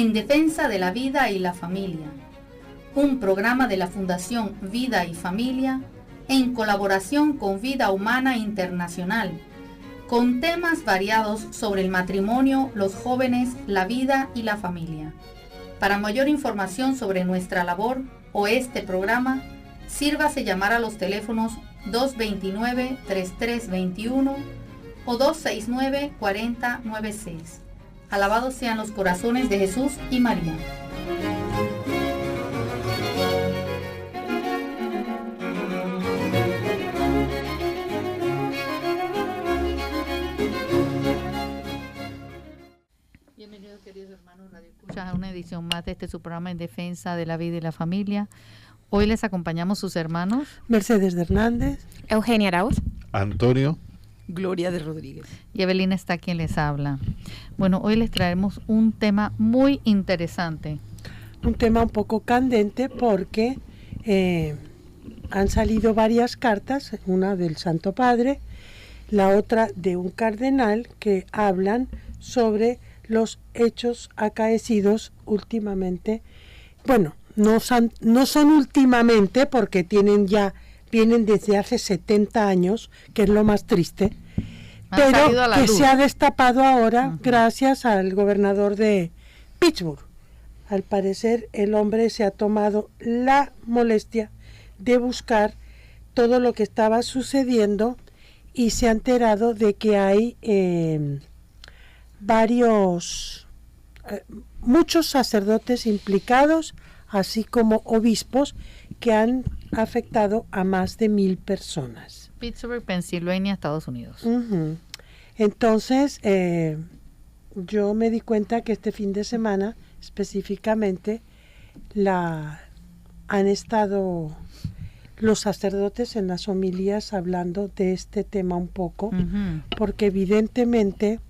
en defensa de la vida y la familia, un programa de la Fundación Vida y Familia en colaboración con Vida Humana Internacional, con temas variados sobre el matrimonio, los jóvenes, la vida y la familia. Para mayor información sobre nuestra labor o este programa, sírvase llamar a los teléfonos 229-3321 o 269-4096. Alabados sean los corazones de Jesús y María. Bienvenidos, queridos hermanos Radio Escuchas, a una edición más de este su programa en defensa de la vida y la familia. Hoy les acompañamos sus hermanos Mercedes de Hernández, Eugenia Arauz, Antonio, Gloria de Rodríguez y Evelina está quien les habla. Bueno, hoy les traemos un tema muy interesante. un tema un poco candente porque han salido varias cartas, una del Santo Padre, la otra de un cardenal, que hablan sobre los hechos acaecidos últimamente. Bueno, no son últimamente porque vienen desde hace 70 años, que es lo más triste, pero que se ha destapado ahora gracias al gobernador de Pittsburgh. Al parecer el hombre se ha tomado la molestia de buscar todo lo que estaba sucediendo y se ha enterado de que hay muchos sacerdotes implicados, así como obispos, que han afectado a más de 1,000 personas. Pittsburgh, Pensilvania, Estados Unidos. Uh-huh. Entonces, yo me di cuenta que este fin de semana, específicamente, han estado los sacerdotes en las homilías hablando de este tema un poco, porque evidentemente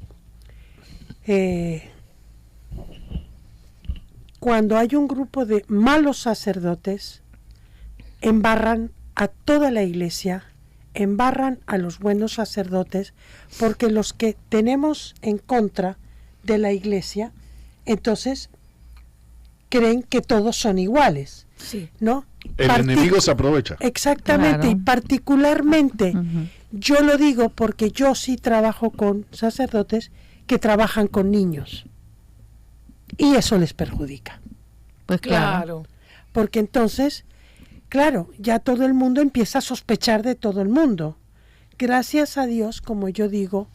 cuando hay un grupo de malos sacerdotes, embarran a toda la iglesia, embarran a los buenos sacerdotes, porque los que tenemos en contra de la iglesia, entonces creen que todos son iguales, sí, ¿no? El enemigo se aprovecha. Exactamente, claro. Y particularmente, yo lo digo porque yo sí trabajo con sacerdotes que trabajan con niños, y eso les perjudica. Pues claro. Porque entonces, claro, ya todo el mundo empieza a sospechar de todo el mundo. Gracias a Dios, como yo digo,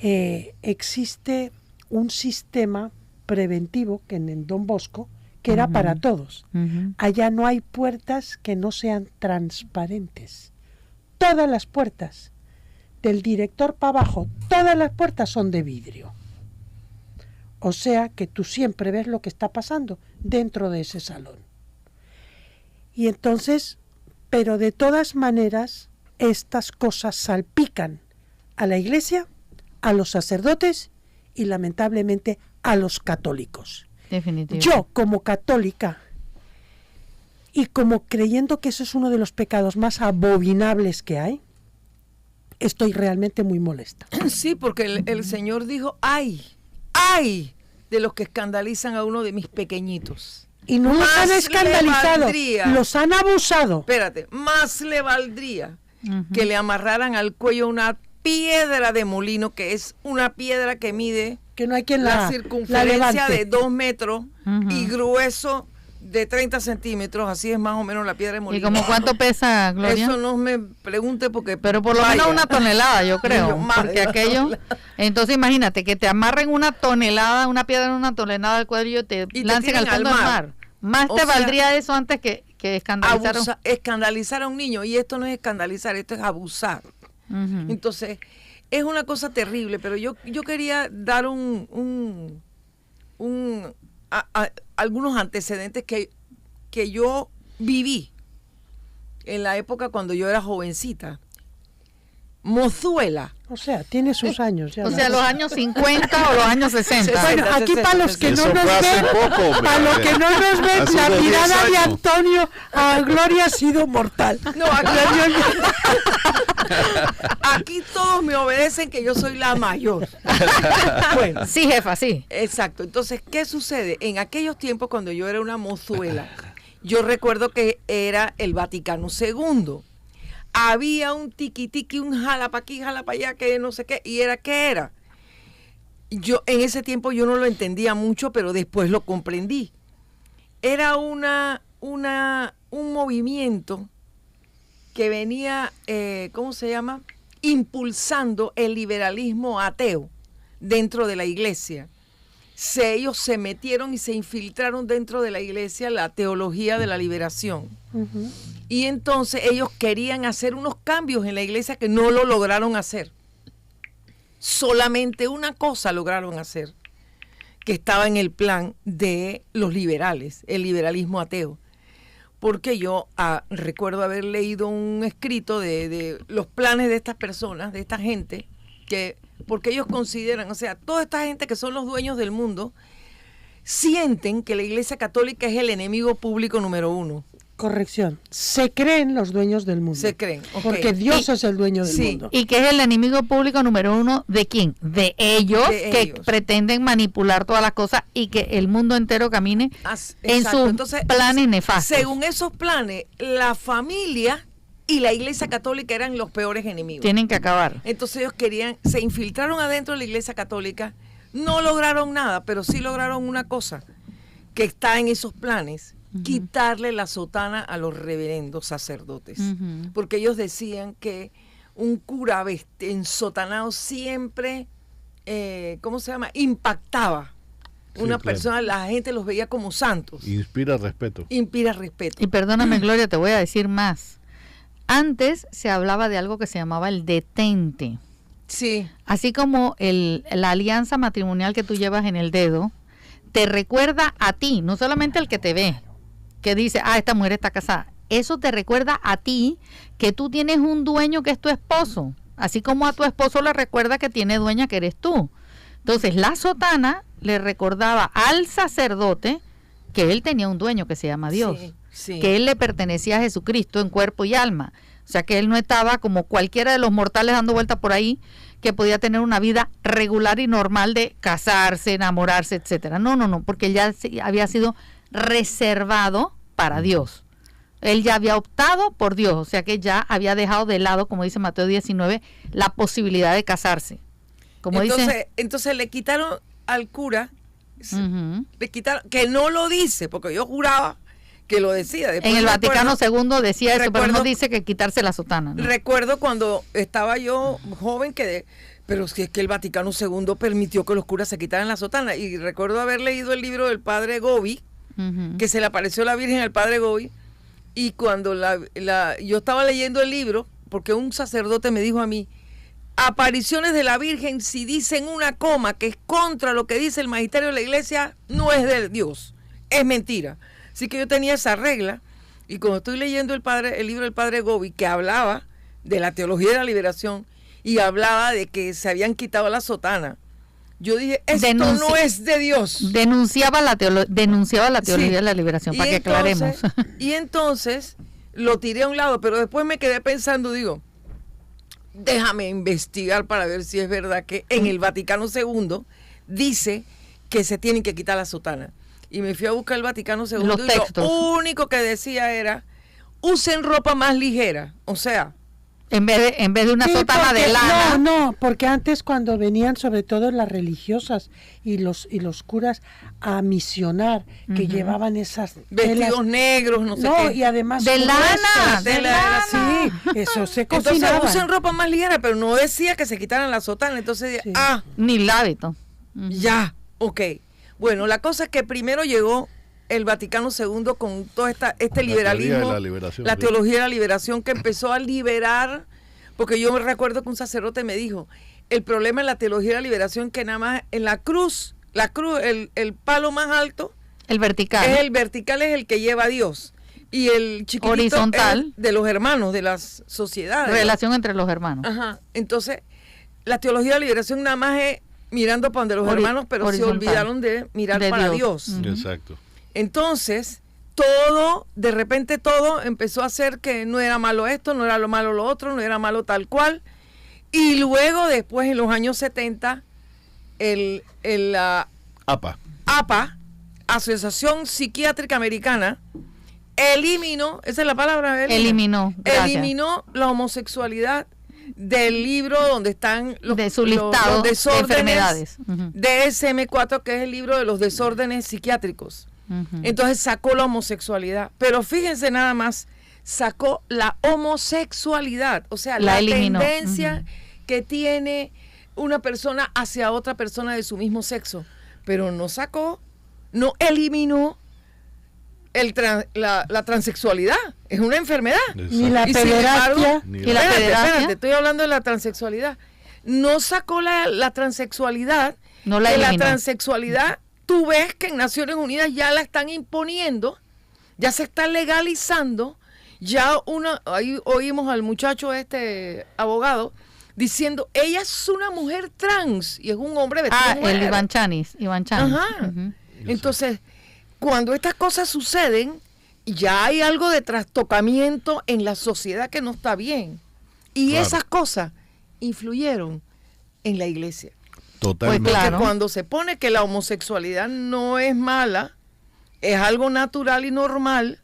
existe un sistema preventivo que en Don Bosco, que era para todos. Allá no hay puertas que no sean transparentes. Todas las puertas, del director para abajo, todas las puertas son de vidrio. O sea que tú siempre ves lo que está pasando dentro de ese salón. Y entonces, pero de todas maneras, estas cosas salpican a la iglesia, a los sacerdotes y lamentablemente a los católicos. Definitivamente. Yo, como católica, y como creyendo que eso es uno de los pecados más abominables que hay, estoy realmente muy molesta. Sí, porque el Señor dijo, ¡ay! De los que escandalizan a uno de mis pequeñitos. Y no los han escandalizado, los han abusado. Espérate, más le valdría que le amarraran al cuello una piedra de molino, que es una piedra que mide que no hay quien la circunferencia de 2 metros y grueso de 30 centímetros, así es más o menos la piedra de molino. ¿Y como cuánto pesa, Gloria? Eso no me pregunte porque... Pero por lo menos 1 tonelada, yo creo. Porque aquello... Entonces imagínate que te amarren una piedra de 1 tonelada al cuello y te lancen al fondo del mar. Más te valdría eso antes que escandalizar a un niño. Y esto no es escandalizar, esto es abusar. Entonces, es una cosa terrible, pero yo quería dar algunos antecedentes que yo viví en la época cuando yo era jovencita. mozuela. O sea, tiene sus años. Ya O sea, los años 50 o los años 60. Bueno, aquí para los que Eso no nos fue hace ven, poco, hombre. para los que no nos ven, Hace la unos 10 mirada de años. Antonio a Gloria ha sido mortal. No, aquí todos me obedecen que yo soy la mayor. Bueno, Sí, jefa, sí. exacto. Entonces, ¿qué sucede? En aquellos tiempos, cuando yo era una mozuela, yo recuerdo que era el Vaticano II. Había un tiqui-tiqui, un jala para aquí, jala para allá, que no sé qué. ¿Y era qué era? Yo en ese tiempo yo no lo entendía mucho, pero después lo comprendí. Era un movimiento que venía, ¿cómo se llama? Impulsando el liberalismo ateo dentro de la iglesia. Ellos se metieron y se infiltraron dentro de la iglesia la teología de la liberación. Ujú. Y entonces ellos querían hacer unos cambios en la iglesia que no lo lograron hacer. Solamente una cosa lograron hacer, que estaba en el plan de los liberales, el liberalismo ateo. Porque yo recuerdo haber leído un escrito de los planes de estas personas, de esta gente, porque ellos consideran, o sea, toda esta gente que son los dueños del mundo, sienten que la Iglesia Católica es el enemigo público número 1. Corrección. Se creen los dueños del mundo. Se creen, ok. Porque Dios es el dueño del Sí. mundo. ¿Y que es el enemigo público número 1 de quién? De ellos, De que ellos. pretenden manipular todas las cosas y que el mundo entero camine en Exacto. sus Entonces, planes nefastos. según esos planes, la familia y la Iglesia Católica eran los peores enemigos. Tienen que acabar. Entonces ellos se infiltraron adentro de la Iglesia Católica, no lograron nada, pero sí lograron una cosa, que está en esos planes, quitarle la sotana a los reverendos sacerdotes. Ujú. Porque ellos decían que un cura ensotanado siempre, ¿cómo se llama? Impactaba. Sí, Una claro. persona, la gente los veía como santos. Inspira respeto. Inspira respeto. Y perdóname, Gloria, te voy a decir más. Antes se hablaba de algo que se llamaba el detente. Sí, Así como la alianza matrimonial que tú llevas en el dedo, te recuerda a ti, no solamente al que te ve, que dice, esta mujer está casada. Eso te recuerda a ti que tú tienes un dueño que es tu esposo. Así como a tu esposo le recuerda que tiene dueña que eres tú. Entonces, la sotana le recordaba al sacerdote que él tenía un dueño que se llama Dios. sí, sí. Que él le pertenecía a Jesucristo en cuerpo y alma. O sea, que él no estaba como cualquiera de los mortales dando vuelta por ahí, que podía tener una vida regular y normal de casarse, enamorarse, etcétera. No, porque él ya había sido reservado para Dios. Él ya había optado por Dios, o sea que ya había dejado de lado, como dice Mateo 19, la posibilidad de casarse. Como Entonces le quitaron al cura, Ujú. le quitaron, que no lo dice, porque yo juraba que lo decía. Después En el me Vaticano acuerdo- II decía eso, pero no recuerdo- dice que quitarse la sotana, ¿no? Recuerdo cuando estaba yo joven pero es que el Vaticano II permitió que los curas se quitaran la sotana. Y recuerdo haber leído el libro del padre Gobi, Ujú. que se le apareció la Virgen al padre Gobi. Y cuando yo estaba leyendo el libro, porque un sacerdote me dijo a mí, apariciones de la Virgen, si dicen una coma que es contra lo que dice el magisterio de la iglesia, no es de Dios, es mentira. Así que yo tenía esa regla, y cuando estoy leyendo el libro del padre Gobi, que hablaba de la teología de la liberación, y hablaba de que se habían quitado la sotana, yo dije, esto no es de Dios. Denunciaba la teología Sí. de la liberación, para que aclaremos. Y entonces lo tiré a un lado, pero después me quedé pensando, digo, déjame investigar para ver si es verdad que en el Vaticano II dice que se tienen que quitar la sotana. Y me fui a buscar el Vaticano II Los y textos. lo único que decía era, usen ropa más ligera. O sea, En vez de una Sí, sotana de porque- lana. No, porque antes cuando venían sobre todo las religiosas y los curas a misionar, que llevaban esas vestidos telas. negros, no sé No, qué. y además De gruesas. lana, de lana. Sí, eso se Entonces cocinaban. usen ropa más ligera, pero no decía que se quitaran la sotana. Entonces, Sí. Ni el hábito. Ya, ok. Bueno, la cosa es que primero llegó el Vaticano II con todo este teoría liberalismo, de la liberación, la sí. teología de la liberación, que empezó a liberar, porque yo me recuerdo que un sacerdote me dijo, el problema en la teología de la liberación que nada más en la cruz, el palo más alto, El vertical. es el vertical, es el que lleva a Dios. Y el chiquitito Horizontal. es de los hermanos, de las sociedades. Relación entre los hermanos. Ajá. Entonces, la teología de la liberación nada más es mirando para donde los hermanos, pero se horizontal. olvidaron de mirar De para Dios. Dios. Ujú. Exacto. Entonces, de repente todo empezó a ser que no era malo esto, no era lo malo lo otro, no era malo tal cual. Y luego, después, en los años 70, la APA. APA, Asociación Psiquiátrica Americana, eliminó, esa es la palabra, Eliminó, gracias. eliminó la homosexualidad del libro donde están De su listado de enfermedades. Ujú. DSM-4, que es el libro de los desórdenes psiquiátricos. Ujú. Entonces sacó la homosexualidad. Pero fíjense nada más, sacó la homosexualidad, o sea, La la eliminó. tendencia Ujú. que tiene una persona hacia otra persona de su mismo sexo. Pero no eliminó la transexualidad. Es una enfermedad. Ni la Y sin embargo, pederastia. Ni ¿Y la espérate, pederastia? estoy hablando de la transexualidad. No sacó la transexualidad. No la que la eliminó. transexualidad, tú ves que en Naciones Unidas ya la están imponiendo, ya se está legalizando. Ahí oímos al muchacho abogado diciendo, ella es una mujer trans y es un hombre vestido de mujer. El Iván Chanis. Ajá. Ujú. Entonces, cuando estas cosas suceden, ya hay algo de trastocamiento en la sociedad que no está bien. Y Claro. esas cosas influyeron en la iglesia. Totalmente. Pues claro. Porque cuando se pone que la homosexualidad no es mala, es algo natural y normal,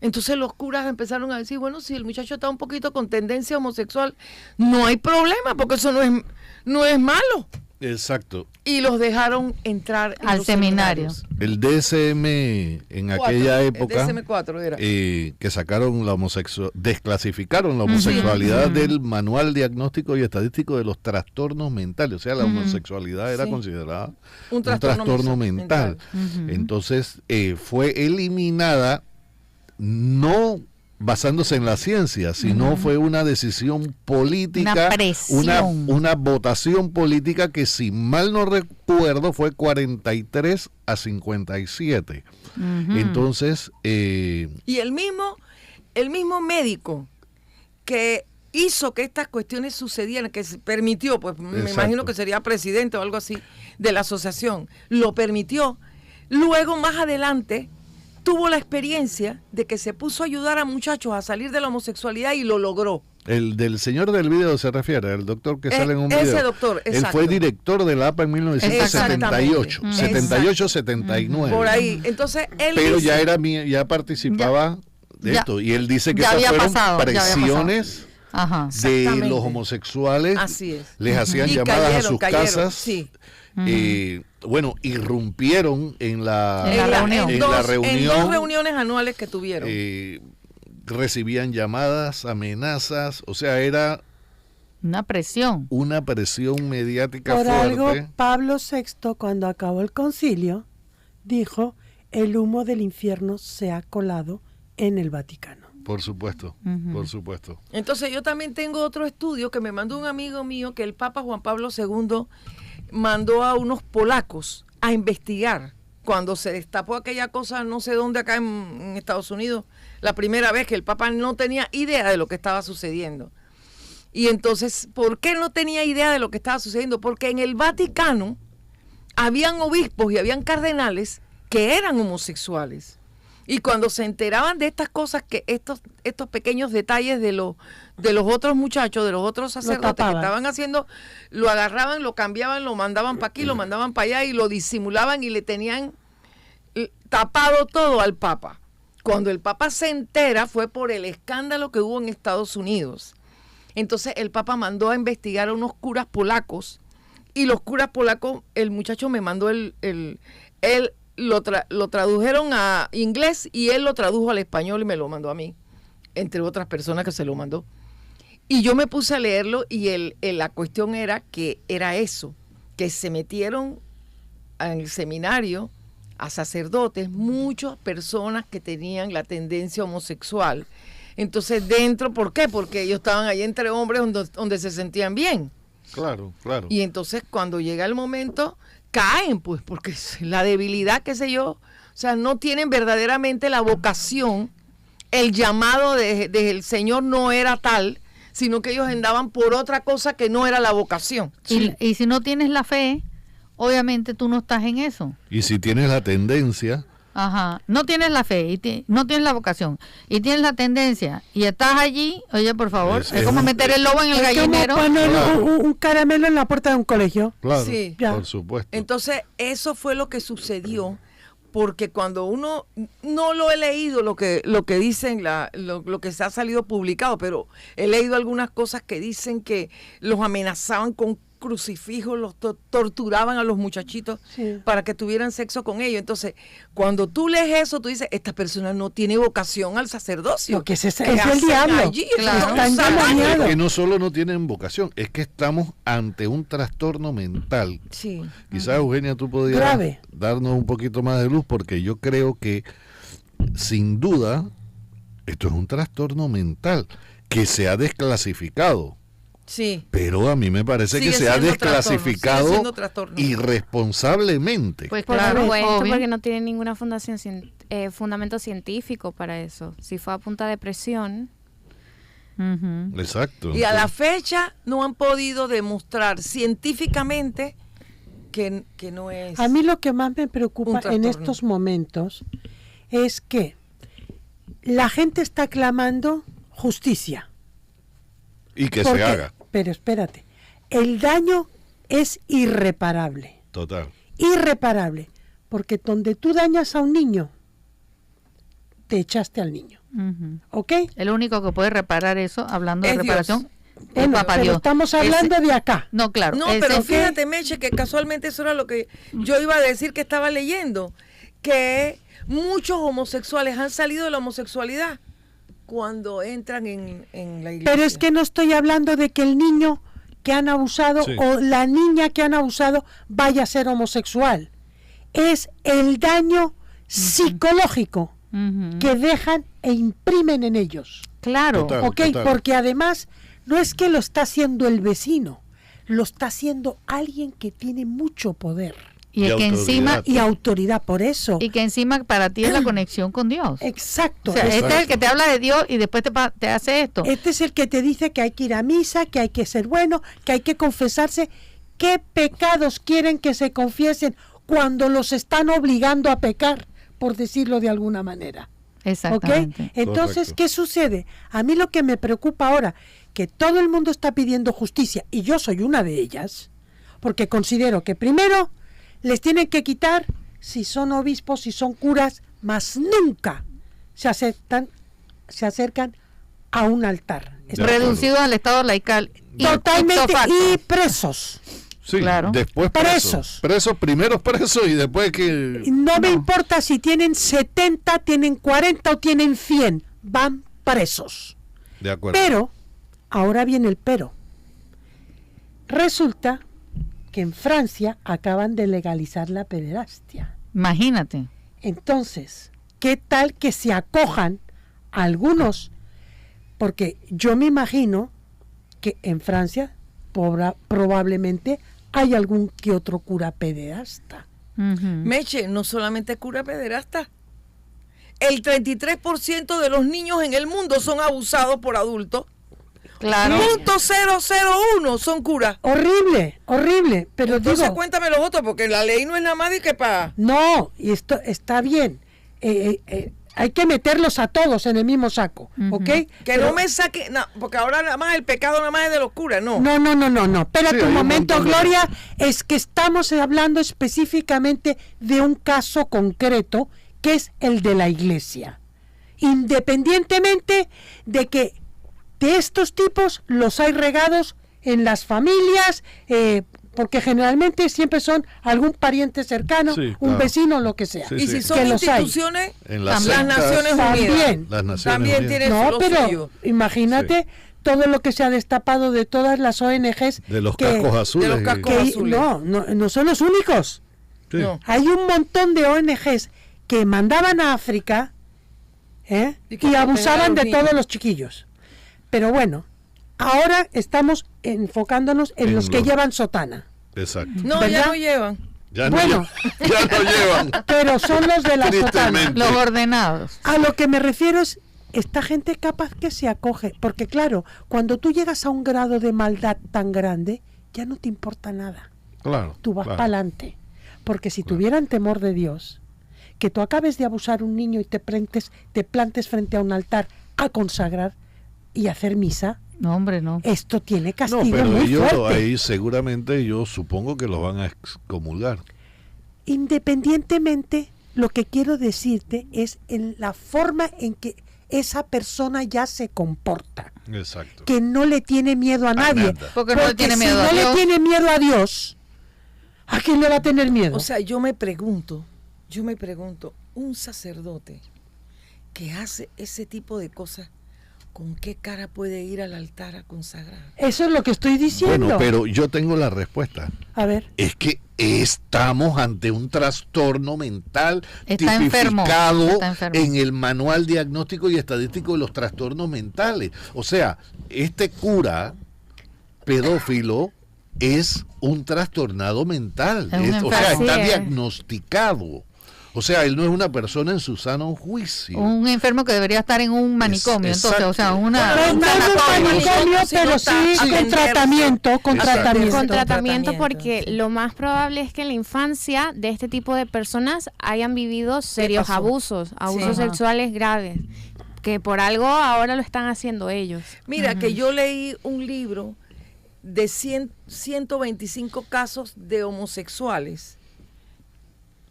entonces los curas empezaron a decir, bueno, si el muchacho está un poquito con tendencia homosexual, no hay problema, porque eso no es malo. Exacto. Y los dejaron entrar en Al los seminario. seminarios. El DSM en aquella época, El DSM-4 era. que sacaron desclasificaron la homosexualidad del Manual Diagnóstico y Estadístico de los Trastornos Mentales. O sea, la homosexualidad era Sí. considerada Un un trastorno trastorno mental. Ujú. Entonces, fue eliminada no basándose en la ciencia, sino fue una decisión política, Una presión. una votación política que, si mal no recuerdo, fue 43-57. Ujú. Entonces, Y el mismo médico que hizo que estas cuestiones sucedieran, que se permitió, pues me Exacto. imagino que sería presidente o algo así de la asociación, lo permitió. Luego, más adelante, tuvo la experiencia de que se puso a ayudar a muchachos a salir de la homosexualidad y lo logró. el del señor del video se refiere, el doctor que sale en un Ese video. doctor, Él exacto. fue director de la APA en 1978, Exactamente. 78-79. Por ahí. Entonces, él Pero dice, ya participaba de ya- esto. Y él dice que ya esas había fueron pasado, ya había pasado. presiones Ajá. de Exactamente. los homosexuales. Así es. Les hacían Y llamadas a sus cayeron, casas. sí. Bueno, irrumpieron en la En la reunión. En en la dos reunión, reuniones anuales que tuvieron. recibían llamadas, amenazas, o sea, era Una presión. una presión mediática Por fuerte. algo, Pablo VI, cuando acabó el concilio, dijo, el humo del infierno se ha colado en el Vaticano. Por supuesto, por supuesto. Entonces yo también tengo otro estudio que me mandó un amigo mío, que el Papa Juan Pablo II mandó a unos polacos a investigar cuando se destapó aquella cosa, no sé dónde, acá en Estados Unidos, la primera vez que el Papa no tenía idea de lo que estaba sucediendo. Y entonces, ¿por qué no tenía idea de lo que estaba sucediendo? Porque en el Vaticano habían obispos y habían cardenales que eran homosexuales. Y cuando se enteraban de estas cosas, que estos pequeños detalles de los otros muchachos, de los otros sacerdotes que tapaban. estaban haciendo, lo agarraban, lo cambiaban, lo mandaban para aquí, lo mandaban para allá y lo disimulaban y le tenían tapado todo al Papa. Cuando el Papa se entera fue por el escándalo que hubo en Estados Unidos. Entonces el Papa mandó a investigar a unos curas polacos y los curas polacos, el muchacho me mandó él lo tradujeron a inglés y él lo tradujo al español y me lo mandó a mí, entre otras personas que se lo mandó. Y yo me puse a leerlo y la cuestión era que era eso, que se metieron en el seminario a sacerdotes muchas personas que tenían la tendencia homosexual. Entonces dentro, ¿por qué? Porque ellos estaban ahí entre hombres donde se sentían bien. Claro, claro. Y entonces cuando llega el momento, caen, pues, porque la debilidad, qué sé yo, o sea, no tienen verdaderamente la vocación el llamado del Señor no era tal, sino que ellos andaban por otra cosa que no era la vocación. Y si no tienes la fe, obviamente tú no estás en eso. Y si tienes la tendencia, Ajá, no tienes la fe, no tienes la vocación, y tienes la tendencia, y estás allí, oye, por favor, es como meter el lobo en el gallinero. Como poner un caramelo en la puerta de un colegio. claro, Sí. por supuesto. Entonces, eso fue lo que sucedió, porque cuando uno, no lo he leído lo que dicen, lo que se ha salido publicado, pero he leído algunas cosas que dicen que los amenazaban con crucifijos, los torturaban a los muchachitos para que tuvieran sexo con ellos. Entonces, cuando tú lees eso, tú dices, esta persona no tiene vocación al sacerdocio. Lo que es el diablo. Allí? Claro. Está Es endemoniado. que no solo no tienen vocación, es que estamos ante un trastorno mental. Sí. Quizás, Eugenia, tú podrías Grave. darnos un poquito más de luz, porque yo creo que, sin duda, esto es un trastorno mental que se ha desclasificado. Sí. Pero a mí me parece Sigue que se ha siendo trastorno, desclasificado sigue siendo trastorno. irresponsablemente. Pues Por claro, supuesto, obvio. porque no tiene ninguna fundamento científico para eso. Si fue a punta de presión, Ujú. Exacto. Y a la fecha no han podido demostrar científicamente que no es. A mí lo que más me Un preocupa en trastorno. estos momentos es que la gente está clamando justicia. Y que Porque- se haga. Pero espérate, el daño es irreparable. Total. Irreparable. Porque donde tú dañas a un niño, te echaste al niño. Ujú. ¿Ok? El único que puede reparar eso, hablando de Es Dios. reparación, es Bueno, Papá pero Dios. estamos hablando de acá. No, claro. No, ese- pero ¿ok? fíjate, Meche, que casualmente eso era lo que yo iba a decir que estaba leyendo, que muchos homosexuales han salido de la homosexualidad cuando entran en la iglesia. Pero es que no estoy hablando de que el niño que han abusado Sí. o la niña que han abusado vaya a ser homosexual. Es el daño psicológico Ujú. que dejan e imprimen en ellos. Claro. Total. ¿Ok? Porque además no es que lo está haciendo el vecino, lo está haciendo alguien que tiene mucho poder Y Y es que encima, autoridad. y autoridad. Por eso. y que encima para ti es la conexión con Dios. Exacto. O sea, es- este es el que te habla de Dios y después te hace esto. Este es el que te dice que hay que ir a misa, que hay que ser bueno, que hay que confesarse. ¿Qué pecados quieren que se confiesen cuando los están obligando a pecar, por decirlo de alguna manera? ¿Ok? Exactamente. Entonces, Correcto. ¿qué sucede? A mí lo que me preocupa ahora, que todo el mundo está pidiendo justicia, y yo soy una de ellas, porque considero que primero les tienen que quitar si son obispos, si son curas, más nunca se acercan a un altar. De acuerdo. Reducido al estado laical. Totalmente, ipso facto. y presos. Sí, Claro. después Presos. Presos, primero presos y después que... No me importa si tienen 70, tienen 40 o tienen 100, van presos. De acuerdo. Pero, ahora viene el pero. Resulta que en Francia acaban de legalizar la pederastia. Imagínate. Entonces, ¿qué tal que se acojan algunos? Porque yo me imagino que en Francia probablemente hay algún que otro cura pederasta. Ujú. Meche, no solamente cura pederasta. El 33% de los niños en el mundo son abusados por adultos. Claro. .001 son curas. Horrible, horrible. Pero Entonces digo, cuéntame los otros, porque la ley no es nada más de que para... no, y esto está bien. Hay que meterlos a todos en el mismo saco, Ujú. ¿ok? Que Pero- no me saque... No, porque ahora nada más el pecado nada más es de los curas, no. No. Espérate Sí, hay un un momento, montón de- Gloria. Es que estamos hablando específicamente de un caso concreto, que es el de la iglesia. Independientemente de que de estos tipos los hay regados en las familias, porque generalmente siempre son algún pariente cercano, Sí, un claro. vecino, lo que sea. Sí, Y si son Que los hay. instituciones, En las sectas, Naciones Unidas. También. Las Naciones También Unidas. tiene No, lo pero suyo. imagínate todo lo que se ha destapado de todas las ONGs. De los que- cascos azules. de los cascos que- azules. no son los únicos. Sí. No. Hay un montón de ONGs que mandaban a África Y que y abusaban protegían a de los todos niños. los chiquillos. Pero bueno, ahora estamos enfocándonos en En los que los- llevan sotana. Exacto. No, ¿Verdad? ya no llevan. Ya no, Bueno. ya no llevan. Pero son los de la sotana. Tristemente. Los ordenados. A lo que me refiero es esta gente capaz que se acoge, porque claro, cuando tú llegas a un grado de maldad tan grande, ya no te importa nada. Claro. Tú vas claro. para adelante. Porque si Claro. tuvieran temor de Dios, que tú acabes de abusar a un niño y te plantes frente a un altar a consagrar y hacer misa, No, hombre, no. esto tiene No, castigo pero muy ellos fuerte. ahí seguramente yo supongo que los van a excomulgar. Independientemente, lo que quiero decirte es en la forma en que esa persona ya se comporta, Exacto. que no le tiene miedo a nadie. nada. Porque no le tiene miedo si a no Dios. le tiene miedo a Dios, ¿a quién le va a tener miedo? O sea, yo me pregunto, un sacerdote que hace ese tipo de cosas, ¿con qué cara puede ir al altar a consagrar? Eso es lo que estoy diciendo. Bueno, pero yo tengo la respuesta. A ver, Es que estamos ante un trastorno mental Está enfermo, tipificado está enfermo. en el Manual Diagnóstico y Estadístico de los Trastornos Mentales. O sea, este cura pedófilo es un trastornado mental. Es un O sea, enfermo. está Así es. diagnosticado. O sea, él no es una persona en su sano juicio. Un enfermo que debería estar en un manicomio, entonces, o sea, exacto. una... no, un no es sanatorio, manicomio, si no pero está sí con atenderse. tratamiento, con Exacto. tratamiento. Con tratamiento, Tratamiento, porque sí. lo más probable es que en la infancia de este tipo de personas hayan vivido serios pasó? abusos Sí. sexuales Ajá. graves, que por algo ahora lo están haciendo ellos. Mira, que yo leí un libro de 125 casos de homosexuales.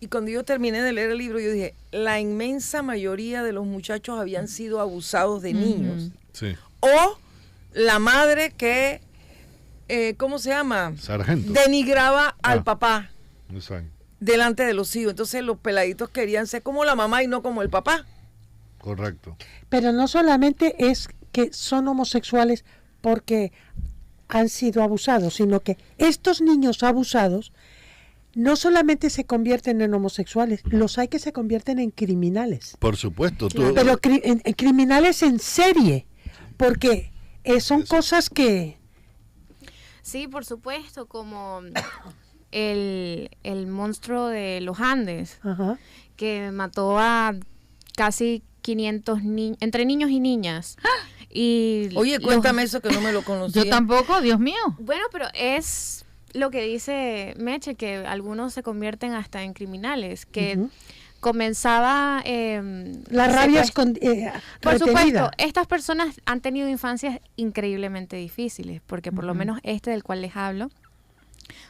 Y cuando yo terminé de leer el libro, yo dije, la inmensa mayoría de los muchachos habían sido abusados de niños. Sí. O la madre que, ¿cómo se llama? Sargento. Denigraba al Ah. papá Exacto. delante de los hijos. Entonces los peladitos querían ser como la mamá y no como el papá. Correcto. Pero no solamente es que son homosexuales porque han sido abusados, sino que estos niños abusados no solamente se convierten en homosexuales, los hay que se convierten en criminales. Por supuesto. Tú, Claro. Pero en criminales en serie, porque son Eso. cosas que... Sí, por supuesto, como el monstruo de los Andes, Ajá. que mató a casi 500 niños, entre niños y niñas. Y Oye, los- cuéntame eso que no me lo conocía. Yo tampoco, Dios mío. Bueno, pero es lo que dice Meche, que algunos se convierten hasta en criminales, que Ujú. comenzaba... La rabia es secuestro. Por retenida. supuesto, estas personas han tenido infancias increíblemente difíciles, porque por lo menos este del cual les hablo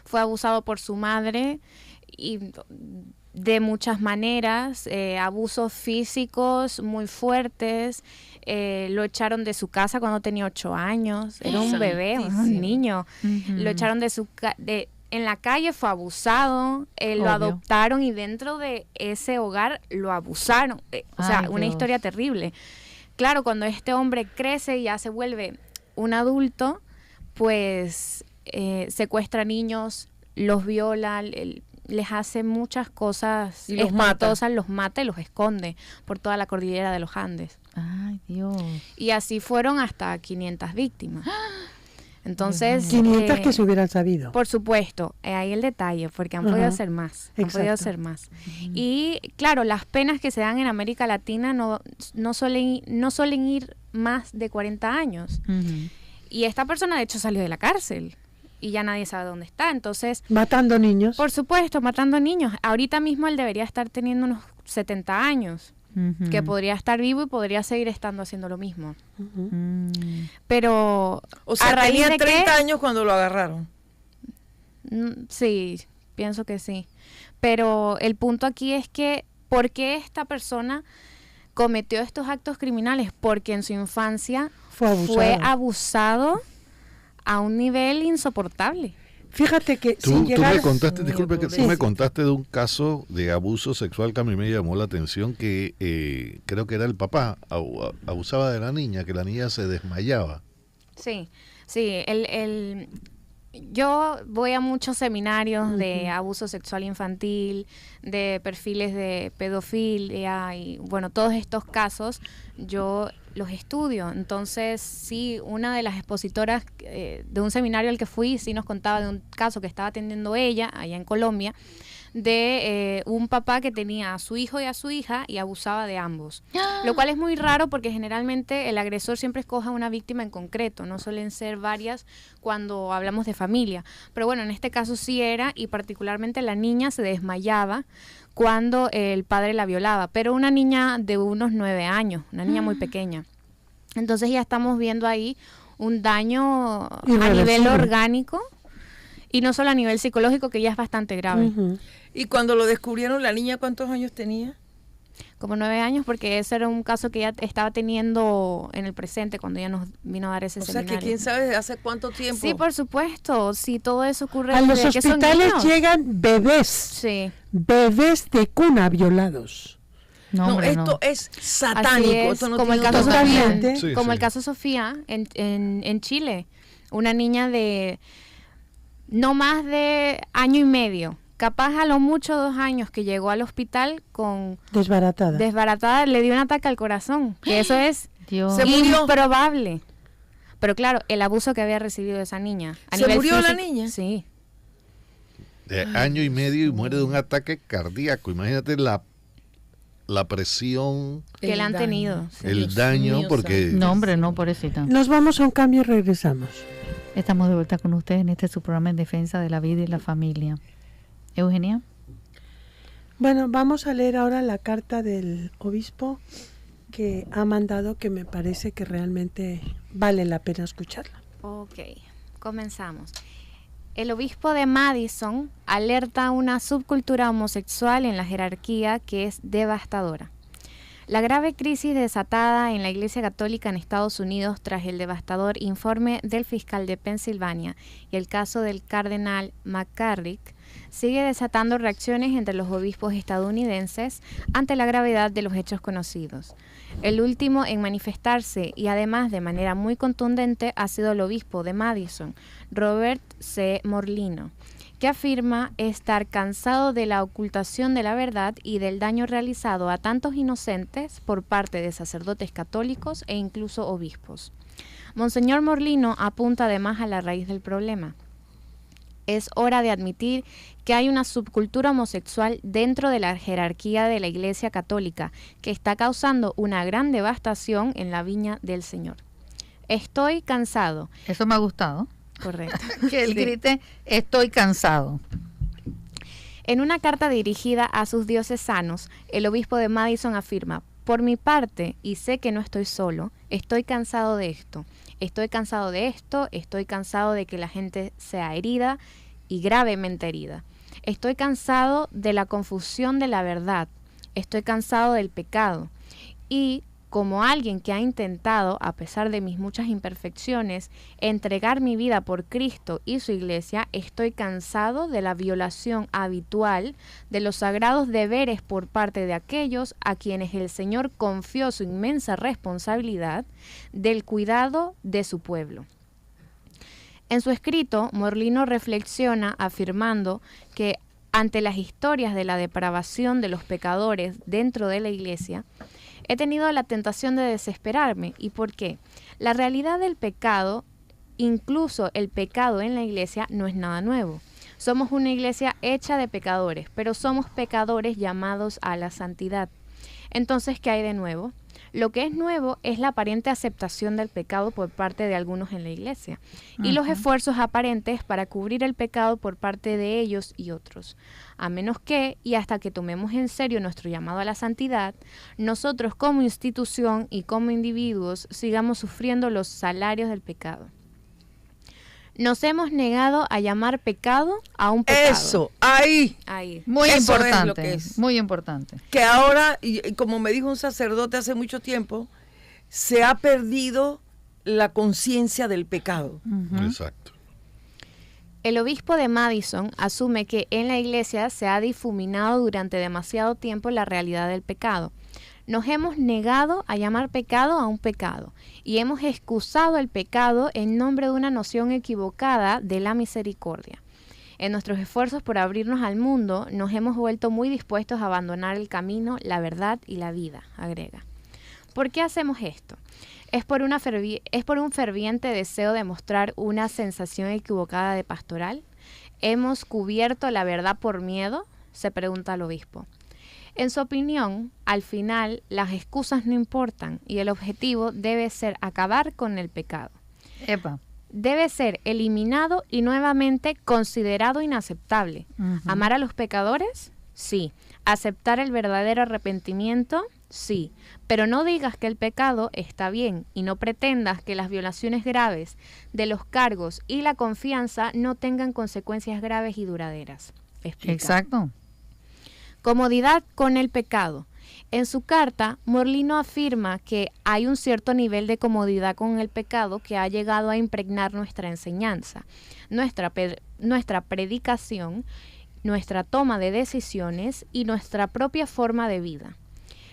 fue abusado por su madre y de muchas maneras, abusos físicos muy fuertes, lo echaron de su casa cuando tenía 8 años, era un bebé, un Santísimo. niño, lo echaron de su en la calle, fue abusado, lo Obvio. adoptaron y dentro de ese hogar lo abusaron, o sea, Ay, una Dios. historia terrible. Claro, cuando este hombre crece y ya se vuelve un adulto, pues secuestra niños, los viola, les hace muchas cosas Y los mata. espantosas, los mata y los esconde por toda la cordillera de los Andes. Ay, Dios. Y así fueron hasta 500 víctimas. Entonces, 500 que se hubieran sabido. por supuesto, ahí el detalle, porque han Ajá. podido hacer más, han podido Exacto. hacer más. Y claro, las penas que se dan en América Latina no suelen ir más de 40 años. Ujú. Y esta persona de hecho salió de la cárcel y ya nadie sabe dónde está. Entonces, Matando niños. por supuesto, matando niños. Ahorita mismo él debería estar teniendo unos 70 años, Ujú. que podría estar vivo y podría seguir estando haciendo lo mismo. Ujú. Mm. Pero O sea, a raíz tenía de 30 que, años cuando lo agarraron. sí, pienso que sí. Pero el punto aquí es que, ¿por qué esta persona cometió estos actos criminales? Porque en su infancia Fue abusado. fue abusado a un nivel insoportable. Fíjate que Tú, sin tú llegar me a- contaste, Niño disculpe que pobre. tú me Sí. contaste de un caso de abuso sexual que a mí me llamó la atención, que creo que era el papá, abusaba de la niña, que la niña se desmayaba. Sí, sí, yo voy a muchos seminarios de abuso sexual infantil, de perfiles de pedofilia y bueno, todos estos casos yo los estudio. Entonces, sí, una de las expositoras de un seminario al que fui sí nos contaba de un caso que estaba atendiendo ella allá en Colombia, de un papá que tenía a su hijo y a su hija y abusaba de ambos. Lo cual es muy raro porque generalmente el agresor siempre escoge a una víctima en concreto, no suelen ser varias cuando hablamos de familia. Pero bueno, en este caso sí era, y particularmente la niña se desmayaba cuando el padre la violaba, pero una niña de unos 9 años, una niña muy pequeña. Entonces ya estamos viendo ahí un daño a nivel orgánico y no solo a nivel psicológico, que ya es bastante grave. Y cuando lo descubrieron, ¿la niña cuántos años tenía? Como 9 años, porque ese era un caso que ella estaba teniendo en el presente cuando ella nos vino a dar ese seminario. O sea, que quién sabe desde hace cuánto tiempo. Sí, por supuesto, sí, todo eso ocurre. A los desde hospitales que son niños. llegan bebés, Sí. bebés de cuna violados. No, hombre, esto no. es satánico. Así es, Esto no como el tiene caso otra Sofía, Totalmente. Sí, como sí. el caso Sofía en Chile, una niña de no más de año y medio, capaz a lo mucho 2 años, que llegó al hospital con Desbaratada. desbaratada, le dio un ataque al corazón, que eso es Dios. Se murió. improbable. Pero claro, el abuso que había recibido esa niña. A ¿Se nivel murió la físico, niña? Sí. De año y medio y muere de un ataque cardíaco. Imagínate la presión, Que le han daño. tenido. Sí. el Dios daño, mío, porque No, hombre, no, pobrecita. Nos vamos a un cambio y regresamos. Estamos de vuelta con ustedes en este su programa en defensa de la vida y la familia. Eugenia. Bueno, vamos a leer ahora la carta del obispo que ha mandado, que me parece que realmente vale la pena escucharla. Ok, comenzamos. El obispo de Madison alerta a una subcultura homosexual en la jerarquía que es devastadora. La grave crisis desatada en la Iglesia Católica en Estados Unidos tras el devastador informe del fiscal de Pensilvania y el caso del cardenal McCarrick sigue desatando reacciones entre los obispos estadounidenses ante la gravedad de los hechos conocidos. El último en manifestarse, y además de manera muy contundente, ha sido el obispo de Madison, Robert C. Morlino, que afirma estar cansado de la ocultación de la verdad y del daño realizado a tantos inocentes por parte de sacerdotes católicos e incluso obispos. Monseñor Morlino apunta además a la raíz del problema. Es hora de admitir que hay una subcultura homosexual dentro de la jerarquía de la Iglesia Católica que está causando una gran devastación en la viña del Señor. Estoy cansado. Eso me ha gustado. Correcto. Que él Sí. grite, estoy cansado. En una carta dirigida a sus diocesanos, el obispo de Madison afirma: por mi parte, y sé que no estoy solo, estoy cansado de esto. Estoy cansado de esto, estoy cansado de que la gente sea herida y gravemente herida. Estoy cansado de la confusión de la verdad. Estoy cansado del pecado. Y como alguien que ha intentado, a pesar de mis muchas imperfecciones, entregar mi vida por Cristo y su Iglesia, estoy cansado de la violación habitual de los sagrados deberes por parte de aquellos a quienes el Señor confió su inmensa responsabilidad del cuidado de su pueblo. En su escrito, Morlino reflexiona afirmando que ante las historias de la depravación de los pecadores dentro de la Iglesia, he tenido la tentación de desesperarme. ¿Y por qué? La realidad del pecado, incluso el pecado en la Iglesia, no es nada nuevo. Somos una Iglesia hecha de pecadores, pero somos pecadores llamados a la santidad. Entonces, ¿qué hay de nuevo? Lo que es nuevo es la aparente aceptación del pecado por parte de algunos en la Iglesia y los esfuerzos aparentes para cubrir el pecado por parte de ellos y otros. A menos que, y hasta que tomemos en serio nuestro llamado a la santidad, nosotros como institución y como individuos sigamos sufriendo los salarios del pecado. Nos hemos negado a llamar pecado a un pecado. Eso, ahí. Ahí. Muy Eso es importante. lo que es. Muy importante. Que ahora, y como me dijo un sacerdote hace mucho tiempo, se ha perdido la conciencia del pecado. exacto. El obispo de Madison asume que en la Iglesia se ha difuminado durante demasiado tiempo la realidad del pecado. Nos hemos negado a llamar pecado a un pecado y hemos excusado el pecado en nombre de una noción equivocada de la misericordia. En nuestros esfuerzos por abrirnos al mundo, nos hemos vuelto muy dispuestos a abandonar el camino, la verdad y la vida, agrega. ¿Por qué hacemos esto? ¿Es por un ferviente deseo de mostrar una sensación equivocada de pastoral? ¿Hemos cubierto la verdad por miedo? se pregunta al obispo. En su opinión, al final, las excusas no importan y el objetivo debe ser acabar con el pecado. Epa. Debe ser eliminado y nuevamente considerado inaceptable. ¿Amar a los pecadores? Sí. ¿Aceptar el verdadero arrepentimiento? Sí. Pero no digas que el pecado está bien y no pretendas que las violaciones graves de los cargos y la confianza no tengan consecuencias graves y duraderas. Explica. Exacto. Comodidad con el pecado. En su carta, Morlino afirma que hay un cierto nivel de comodidad con el pecado que ha llegado a impregnar nuestra enseñanza, nuestra predicación, nuestra toma de decisiones y nuestra propia forma de vida.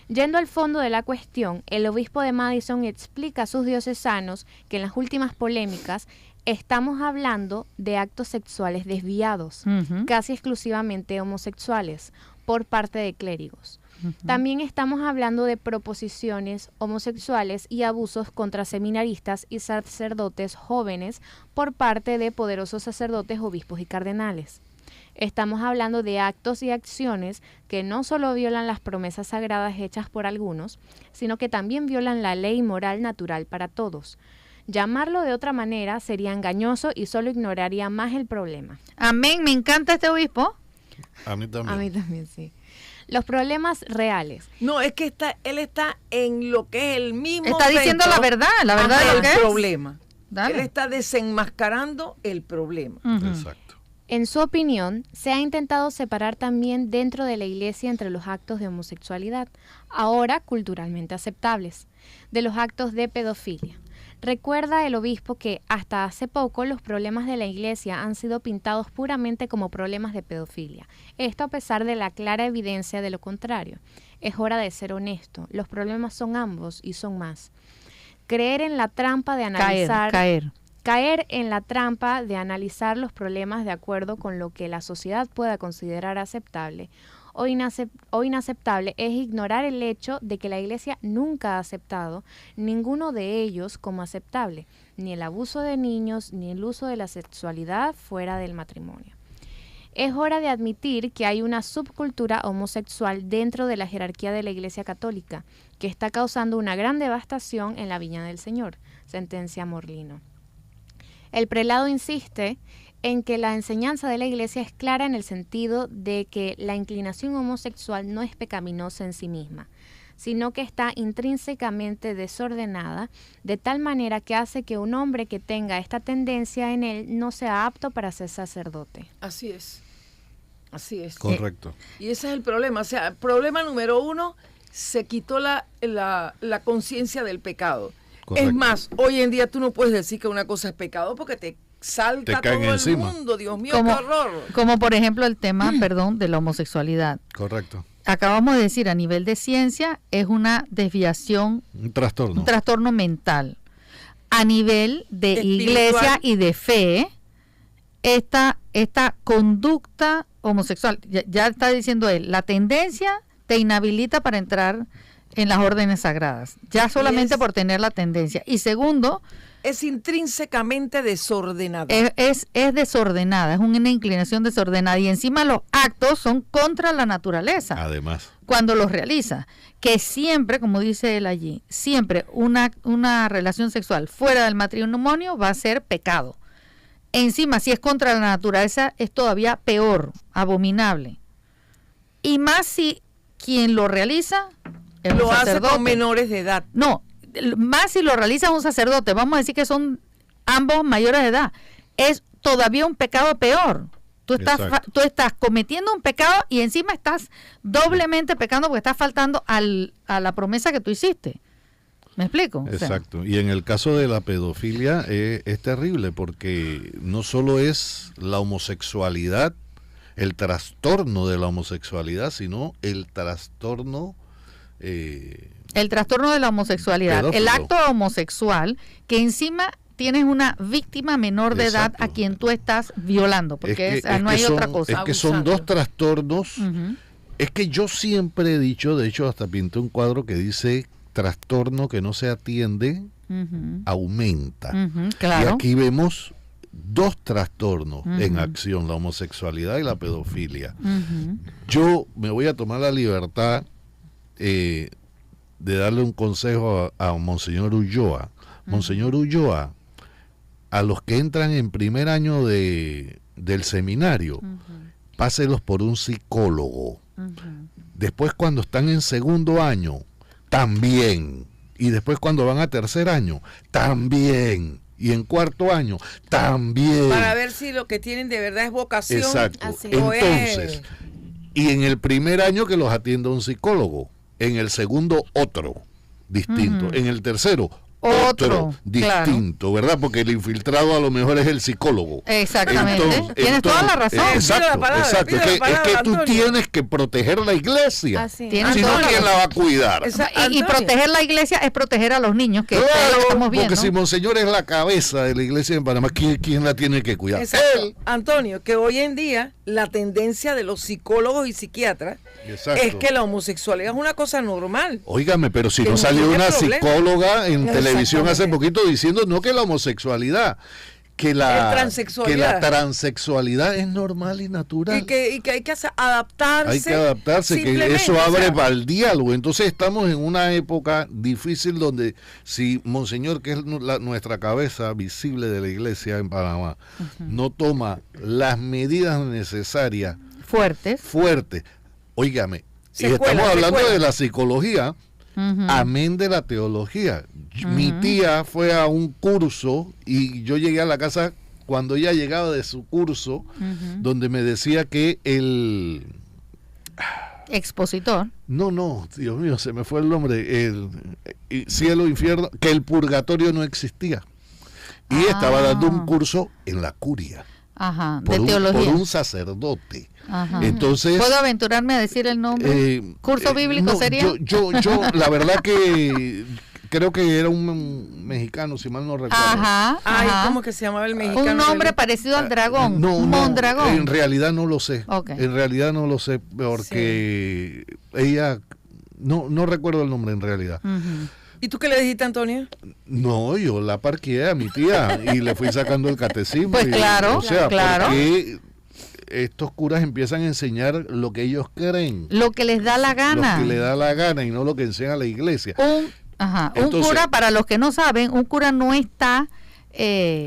Yendo al fondo de la cuestión, el obispo de Madison explica a sus diocesanos que en las últimas polémicas estamos hablando de actos sexuales desviados, casi exclusivamente homosexuales, por parte de clérigos. También estamos hablando de proposiciones homosexuales y abusos contra seminaristas y sacerdotes jóvenes por parte de poderosos sacerdotes, obispos y cardenales. Estamos hablando de actos y acciones que no solo violan las promesas sagradas hechas por algunos, sino que también violan la ley moral natural para todos. Llamarlo de otra manera sería engañoso y solo ignoraría más el problema. Amén, me encanta este obispo. A mí también. A mí también, sí. Los problemas reales. No, es que él está en lo que es el mismo Está diciendo la verdad de lo que el es. problema. Dale. Él está desenmascarando el problema. Exacto. En su opinión, se ha intentado separar también dentro de la Iglesia entre los actos de homosexualidad, ahora culturalmente aceptables, de los actos de pedofilia. Recuerda el obispo que hasta hace poco los problemas de la Iglesia han sido pintados puramente como problemas de pedofilia. Esto a pesar de la clara evidencia de lo contrario. Es hora de ser honesto. Los problemas son ambos y son más. Caer en la trampa de analizar los problemas de acuerdo con lo que la sociedad pueda considerar aceptable o inaceptable es ignorar el hecho de que la Iglesia nunca ha aceptado ninguno de ellos como aceptable, ni el abuso de niños, ni el uso de la sexualidad fuera del matrimonio. Es hora de admitir que hay una subcultura homosexual dentro de la jerarquía de la Iglesia Católica, que está causando una gran devastación en la viña del Señor, sentencia Morlino. El prelado insiste en que la enseñanza de la Iglesia es clara en el sentido de que la inclinación homosexual no es pecaminosa en sí misma, sino que está intrínsecamente desordenada, de tal manera que hace que un hombre que tenga esta tendencia en él no sea apto para ser sacerdote. Así es. Así es. Correcto. Y ese es el problema. O sea, el problema número uno, se quitó la conciencia del pecado. Correcto. Es más, hoy en día tú no puedes decir que una cosa es pecado porque te salta Te caen todo encima. el mundo. Dios mío, Como- qué horror. Como por ejemplo el tema, de la homosexualidad. Correcto. Acabamos de decir, a nivel de ciencia, es una desviación, Un trastorno. un trastorno mental. A nivel de Espiritual. iglesia y de fe, esta conducta homosexual, ya está diciendo él, la tendencia te inhabilita para entrar en las órdenes sagradas, ya solamente es- por tener la tendencia. Y segundo, Es intrínsecamente desordenado. es desordenada, es una inclinación desordenada y encima los actos son contra la naturaleza Además. cuando los realiza, que siempre, como dice él allí, siempre una relación sexual fuera del matrimonio va a ser pecado. Encima, si es contra la naturaleza, es todavía peor, abominable. Y más si quien lo realiza es Lo un hace sacerdote. con menores de edad. No, más si lo realiza un sacerdote, vamos a decir que son ambos mayores de edad, es todavía un pecado peor. Exacto. Tú estás cometiendo un pecado y encima estás doblemente pecando porque estás faltando a la promesa que tú hiciste. ¿Me explico? O sea, Exacto. Y en el caso de la pedofilia es terrible porque no solo es la homosexualidad, el trastorno de la homosexualidad, sino el trastorno... el trastorno de la homosexualidad, Pedófilo. el acto homosexual, que encima tienes una víctima menor de edad Exacto. a quien tú estás violando, porque no hay son, otra cosa. Es que son Abusando. dos trastornos. Ujú. Es que yo siempre he dicho, de hecho hasta pinté un cuadro que dice trastorno que no se atiende Ujú. aumenta. Ujú, Y claro. aquí vemos dos trastornos en acción, la homosexualidad y la pedofilia. Yo me voy a tomar la libertad de darle un consejo a Monseñor Ulloa. Monseñor Ulloa, a los que entran en primer año del seminario, páselos por un psicólogo. Después, cuando están en segundo año, también. Y después, cuando van a tercer año, también. Y en cuarto año, también. Para ver si lo que tienen de verdad es vocación. Exacto. Así. Entonces, y en el primer año que los atienda un psicólogo. En el segundo, otro distinto. En el tercero, otro distinto, claro. ¿Verdad? Porque el infiltrado a lo mejor es el psicólogo. Exactamente. Tienes toda la razón. Exacto. Es que tú tienes que proteger la iglesia. Si no, ¿quién la va a cuidar? Y proteger la iglesia es proteger a los niños, que claro, estamos viendo. Porque si Monseñor es la cabeza de la iglesia en Panamá, ¿quién la tiene que cuidar? Él. Antonio, que hoy en día la tendencia de los psicólogos y psiquiatras es que la homosexualidad es una cosa normal. Óigame, pero si no salió una psicóloga en televisión hace poquito diciendo no que la homosexualidad, que la transexualidad es normal y natural. Y que hay que adaptarse. Hay que adaptarse, que eso abre para el diálogo. Entonces estamos en una época difícil donde si Monseñor, que es nuestra cabeza visible de la iglesia en Panamá, no toma las medidas necesarias fuertes, óigame, estamos hablando de la psicología, amén de la teología. Mi tía fue a un curso y yo llegué a la casa cuando ella llegaba de su curso, donde me decía que el expositor. No, Dios mío, se me fue el nombre. El cielo, infierno, que el purgatorio no existía. Y estaba dando un curso en la curia. De teología. Por un sacerdote. Entonces, ¿puedo aventurarme a decir el nombre? ¿Curso bíblico sería? Yo la verdad que creo que era un mexicano, si mal no recuerdo. ¿Cómo que se llamaba el mexicano? Un nombre parecido al dragón. Mondragón. En realidad no lo sé. En realidad no lo sé porque ella no recuerdo el nombre en realidad. ¿Y tú qué le dijiste, Antonio? No, yo la parqué a mi tía y le fui sacando el catecismo. Pues claro, porque estos curas empiezan a enseñar lo que ellos creen. Lo que les da la gana. Lo que les da la gana y no lo que enseña la iglesia. Entonces, un cura, para los que no saben, un cura no está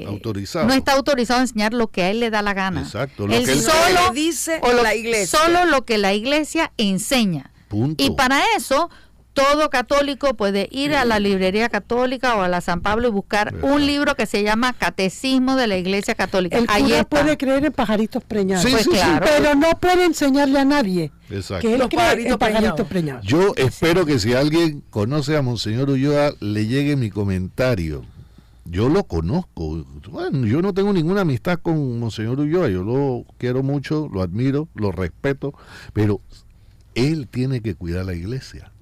autorizado. No está autorizado a enseñar lo que a él le da la gana. Exacto. Él solo dice la iglesia. Solo lo que la iglesia enseña. Punto. Y para eso, todo católico puede ir a la librería católica o a la San Pablo y buscar un libro que se llama Catecismo de la Iglesia Católica. El cura puede creer en pajaritos preñados, claro. Pero no puede enseñarle a nadie que él cree en pajaritos preñados. Yo espero que si alguien conoce a Monseñor Ulloa, le llegue mi comentario. Yo lo conozco. Bueno, yo no tengo ninguna amistad con Monseñor Ulloa. Yo lo quiero mucho, lo admiro, lo respeto, pero él tiene que cuidar la iglesia.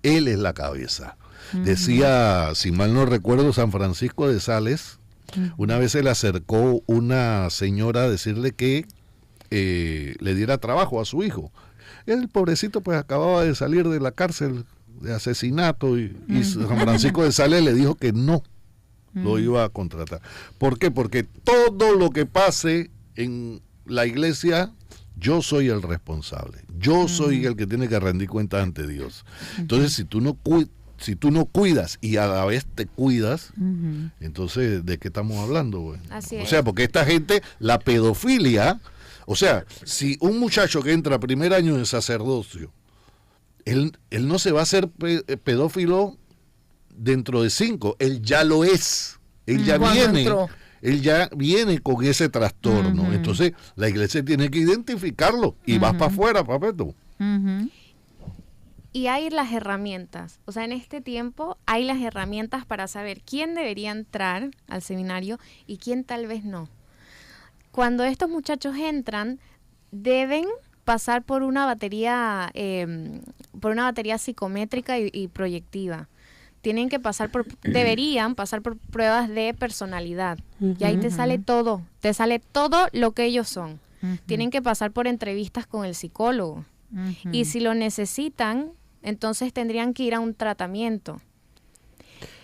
Él es la cabeza. Decía, si mal no recuerdo, San Francisco de Sales, una vez se le acercó una señora a decirle que le diera trabajo a su hijo. El pobrecito pues acababa de salir de la cárcel de asesinato y San Francisco de Sales le dijo que no lo iba a contratar. ¿Por qué? Porque todo lo que pase en la iglesia, yo soy el responsable. Yo soy el que tiene que rendir cuenta ante Dios. Entonces, si tú no cuidas y a la vez te cuidas, entonces, ¿de qué estamos hablando, güey? O sea, porque esta gente, la pedofilia, o sea, si un muchacho que entra a primer año de sacerdocio, él no se va a hacer pedófilo dentro de 5, él ya lo es. Él ya viene con ese trastorno. Entonces, la iglesia tiene que identificarlo y vas para afuera, papeto. Y hay las herramientas. O sea, en este tiempo hay las herramientas para saber quién debería entrar al seminario y quién tal vez no. Cuando estos muchachos entran, deben pasar por una batería psicométrica y proyectiva. Deberían pasar por pruebas de personalidad. Y ahí te sale todo lo que ellos son. Tienen que pasar por entrevistas con el psicólogo. Y si lo necesitan, entonces tendrían que ir a un tratamiento.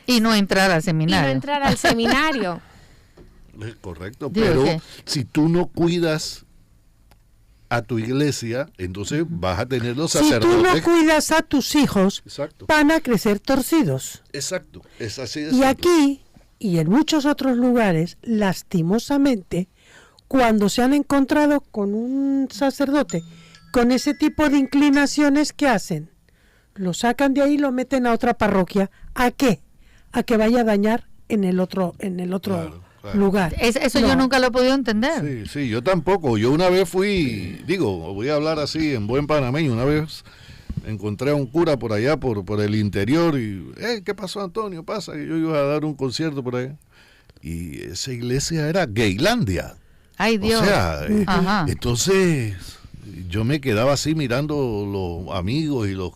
Y no entrar al seminario. Es correcto, Digo pero que- si tú no cuidas a tu iglesia, entonces vas a tener los Si tú sacerdotes. no cuidas a tus hijos, Exacto, van a crecer torcidos. exacto, es así de Y simple. aquí y en muchos otros lugares, lastimosamente, cuando se han encontrado con un sacerdote con ese tipo de inclinaciones, ¿qué hacen? Lo sacan de ahí y lo meten a otra parroquia. ¿A qué? A que vaya a dañar en el otro Claro, claro. lugar. Eso yo No. nunca lo he podido entender. Sí, sí, yo tampoco. Yo una vez fui, voy a hablar así en buen panameño, una vez encontré a un cura por allá, por el interior, y, ¿qué pasó, Antonio? Pasa, que yo iba a dar un concierto por allá. Y esa iglesia era Gaylandia. Ay, Dios. O sea, Ajá. entonces yo me quedaba así mirando los amigos y los...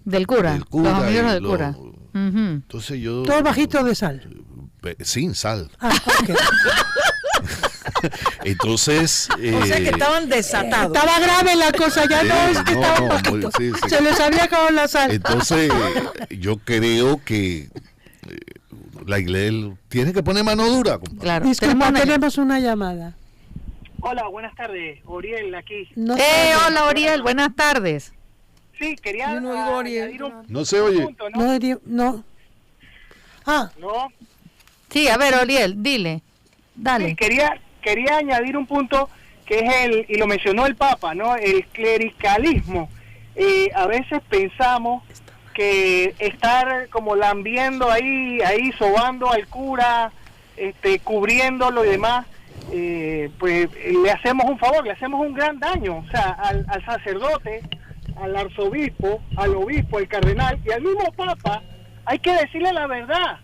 Del cura. del cura Los amigos y del los- cura. Ujú. Entonces yo... Todo bajito de sal. Sin sal. Ah, ok. Entonces... O sea que estaban desatados. Estaba grave la cosa, ya Sí, no es que no, estaba no, bajito. sí, sí. Se les había acabado la sal. Entonces, yo creo que la iglesia tiene que poner mano dura, compadre. Claro. Disculpa, una- tenemos una llamada. Hola, buenas tardes. Oriel aquí. No Hola, Oriel, buenas tardes. Sí, quería Yo no oigo, Oriel. añadir un No se oye. punto, ¿no? no. Ah, No. Sí, a ver, Oriel, dile. Dale. Sí, quería añadir un punto que es y lo mencionó el Papa, ¿no? El clericalismo. A veces pensamos que estar como lambiendo ahí sobando al cura, cubriéndolo y demás, pues le hacemos un favor, le hacemos un gran daño, o sea, al sacerdote, al arzobispo, al obispo, al cardenal y al mismo Papa. Hay que decirle la verdad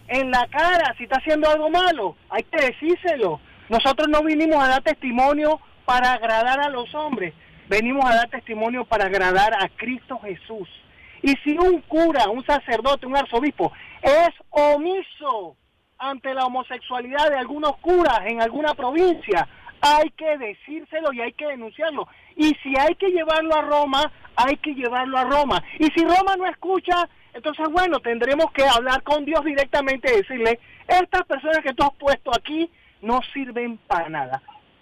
en la cara. Si está haciendo algo malo, hay que decírselo. Nosotros no vinimos a dar testimonio para agradar a los hombres, venimos a dar testimonio para agradar a Cristo Jesús. Y si un cura, un sacerdote, un arzobispo es omiso ante la homosexualidad de algunos curas en alguna provincia, hay que decírselo y hay que denunciarlo. Y si hay que llevarlo a Roma, hay que llevarlo a Roma. Y si Roma no escucha, entonces bueno, tendremos que hablar con Dios directamente y decirle, estas personas que tú has puesto aquí no sirven para nada.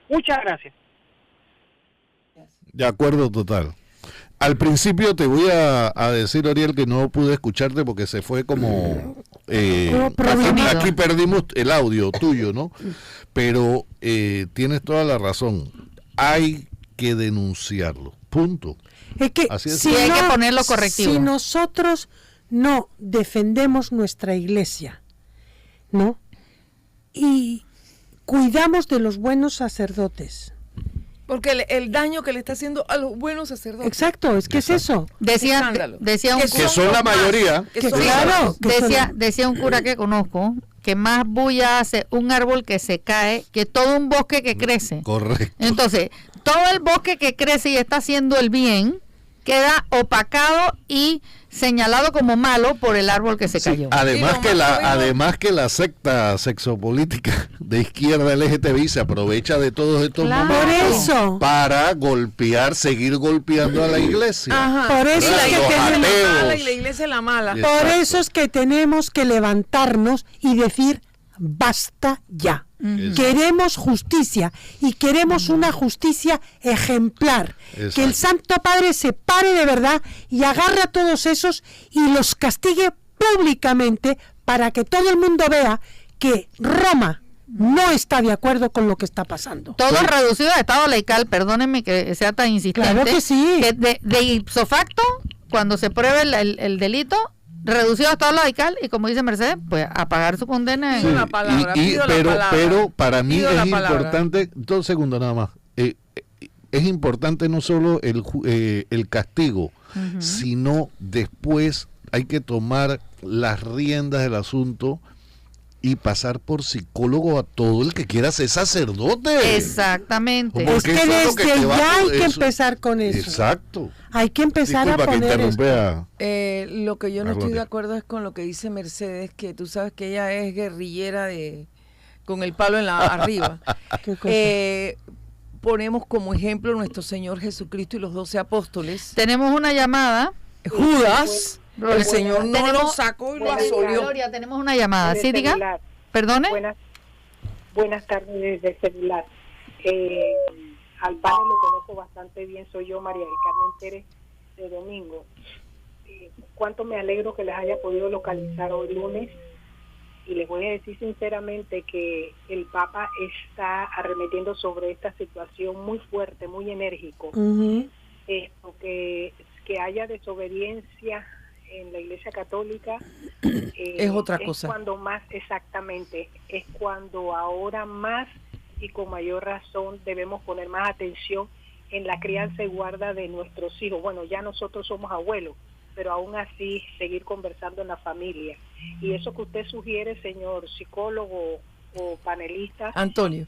Muchas gracias. De acuerdo, total. Al principio te voy a decir, Oriel, que no pude escucharte porque se fue como... aquí perdimos el audio tuyo, ¿no? Pero tienes toda la razón. Hay que denunciarlo. Punto. es que Así es. Sí, hay que ponerlo correctivo. Si nosotros no defendemos nuestra iglesia, ¿no? Y cuidamos de los buenos sacerdotes. Porque el daño que le está haciendo a los buenos sacerdotes. Exacto, es que es eso. Decía Escándalo. un Que son la mayoría. Que Que son claro, los- que son- decía un cura que conozco que más bulla hace un árbol que se cae que todo un bosque que crece. Correcto. Entonces, todo el bosque que crece y está haciendo el bien queda opacado y señalado como malo por el árbol que se Sí, cayó. además, Y lo más jodido- además que la secta sexopolítica de izquierda LGTBI se aprovecha de todos estos Claro. Por momentos eso, para seguir golpeando a la iglesia. Ajá. Por eso Y la es que iglesia es tenemos- la mala ateos. y la iglesia es la mala. Sí. por Exacto. eso es que tenemos que levantarnos y decir basta ya. Exacto. Queremos justicia y queremos una justicia ejemplar. Exacto. Que el Santo Padre se pare de verdad y agarre a todos esos y los castigue públicamente para que todo el mundo vea que Roma no está de acuerdo con lo que está pasando. Todo reducido a estado laical, perdónenme que sea tan insistente. Claro que sí. Que de ipso facto, cuando se pruebe el delito, reducido a estado laical y como dice Mercedes, pues a pagar su condena. Sí. la palabra, pido la palabra. pero para mí Pido es la palabra. importante, 2 segundos nada más, es importante no solo el castigo, sino después hay que tomar las riendas del asunto y pasar por psicólogo a todo el que quiera ser sacerdote. Exactamente. Porque Es que eso es lo que desde te va ya a- hay que eso- empezar con eso. Exacto. Hay que empezar Disculpa a que poner interrumpí esto. a... Lo que yo no Ah, estoy de Gloria. acuerdo es con lo que dice Mercedes, que tú sabes que ella es guerrillera con el palo en la arriba. ¿Qué cosa? Ponemos como ejemplo nuestro Señor Jesucristo y los 12 apóstoles. Tenemos una llamada. Judas, el Señor no lo Tenemos- sacó y lo Gloria, asolió. Gloria, tenemos una llamada. ¿Sí, diga? celular. ¿Perdone? Buenas, Buenas tardes desde el celular. Al panel lo conozco bastante bien, soy yo, María del Carmen Pérez de Domingo. Cuánto me alegro que les haya podido localizar hoy lunes, y les voy a decir sinceramente que el Papa está arremetiendo sobre esta situación muy fuerte, muy enérgico. Que haya desobediencia en la Iglesia Católica es otra cosa. Cuando más, exactamente, es cuando ahora más y con mayor razón debemos poner más atención en la crianza y guarda de nuestros hijos. Bueno, ya nosotros somos abuelos, pero aún así seguir conversando en la familia. Y eso que usted sugiere, señor psicólogo o panelista, Antonio,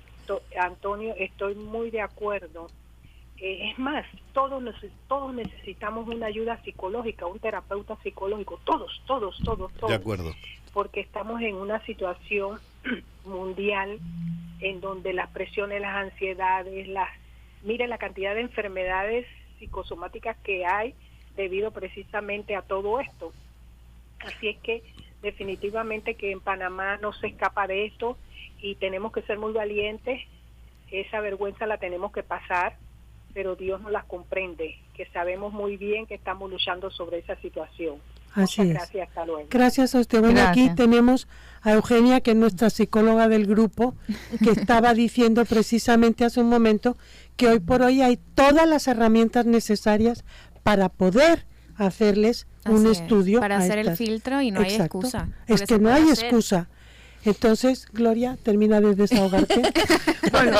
estoy muy de acuerdo. Es más, todos necesitamos una ayuda psicológica, un terapeuta psicológico, todos. De acuerdo. Porque estamos en una situación mundial en donde las presiones, las ansiedades, mire la cantidad de enfermedades psicosomáticas que hay debido precisamente a todo esto. Así es que definitivamente que en Panamá no se escapa de esto y tenemos que ser muy valientes. Esa vergüenza la tenemos que pasar, pero Dios nos las comprende, que sabemos muy bien que estamos luchando sobre esa situación. Así Muchas es. gracias, hasta luego. Gracias a usted. Bueno, Gracias. aquí tenemos a Eugenia, que es nuestra psicóloga del grupo, que estaba diciendo precisamente hace un momento que hoy por hoy hay todas las herramientas necesarias para poder hacerles un Así es, estudio. para a hacer el estas. filtro y no hay Exacto. excusa. Es porque que se no puede hay hacer. excusa. Entonces, Gloria, termina de desahogarte. bueno,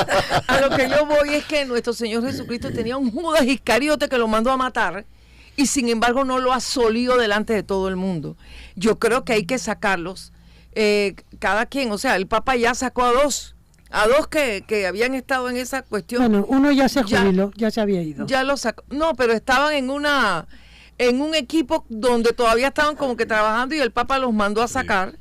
a lo que yo voy es que nuestro Señor Jesucristo tenía un Judas Iscariote que lo mandó a matar y sin embargo no lo asolió delante de todo el mundo. Yo creo que hay que sacarlos, cada quien, o sea, el Papa ya sacó a dos que habían estado en esa cuestión. Bueno, uno ya se jubiló, ya se había ido. Ya lo sacó, no, pero estaban en un equipo donde todavía estaban como que trabajando y el Papa los mandó a sacar.